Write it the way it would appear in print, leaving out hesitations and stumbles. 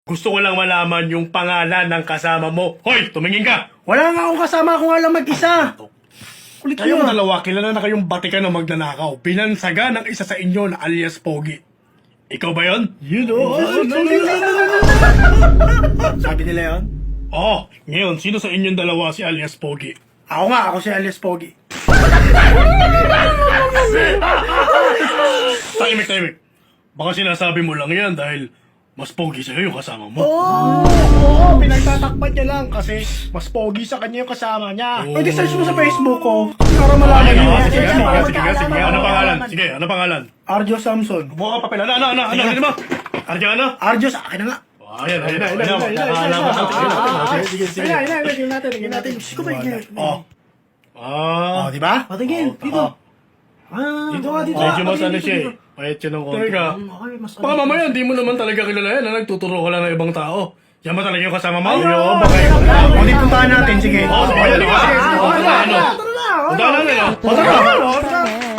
Gusto ko lang malaman yung pangalan ng kasama mo. Hoy, tumingin ka! Wala nga akong kasama, ako nga lang mag-isa. Kulit Kayong nyo. dalawa, kilala na kayong batikan ng magnanakaw. Binansaga ng isa sa inyo na alias Pogi. Ikaw ba yon? You know. Sabi nila yun? Oo. Ngayon, sino sa inyong dalawa si alias Pogi? Ako nga, ako si alias Pogi. Tahimik. Baka sinasabi mo lang yan dahil mas pogi sa'yo yung kasama mo. Oo, pinagtatakpan niya lang kasi mas pogi sa kanya yung kasama niya. Oo. Pwede search mo sa Facebook ko para malaman niyo. Sige. Ano pangalan? Sige, ano pangalan? Arjo Samson. Buka ka papel. Ano? Ano mo? Arjo ano? Arjo, sa akin na nga. Ayan. Sige. Tingnan natin. Gusto ko ba yun? Ah. Oh, di ba? Patingin, dito. Dito nga, dito. Medyo mas ano siya eh. Pahit siya ng konti. Teka. Okay, mas Baka mamaya, hindi mo naman talaga kilala yan. Nagtuturo ka lang ng ibang tao. Yan ba talaga yung kasama mo? Ayun, baka okay, ikaw okay. lang. O, di puntahan natin, sige. Oo, sige. Tara na. Puntahan na nila. Tara na.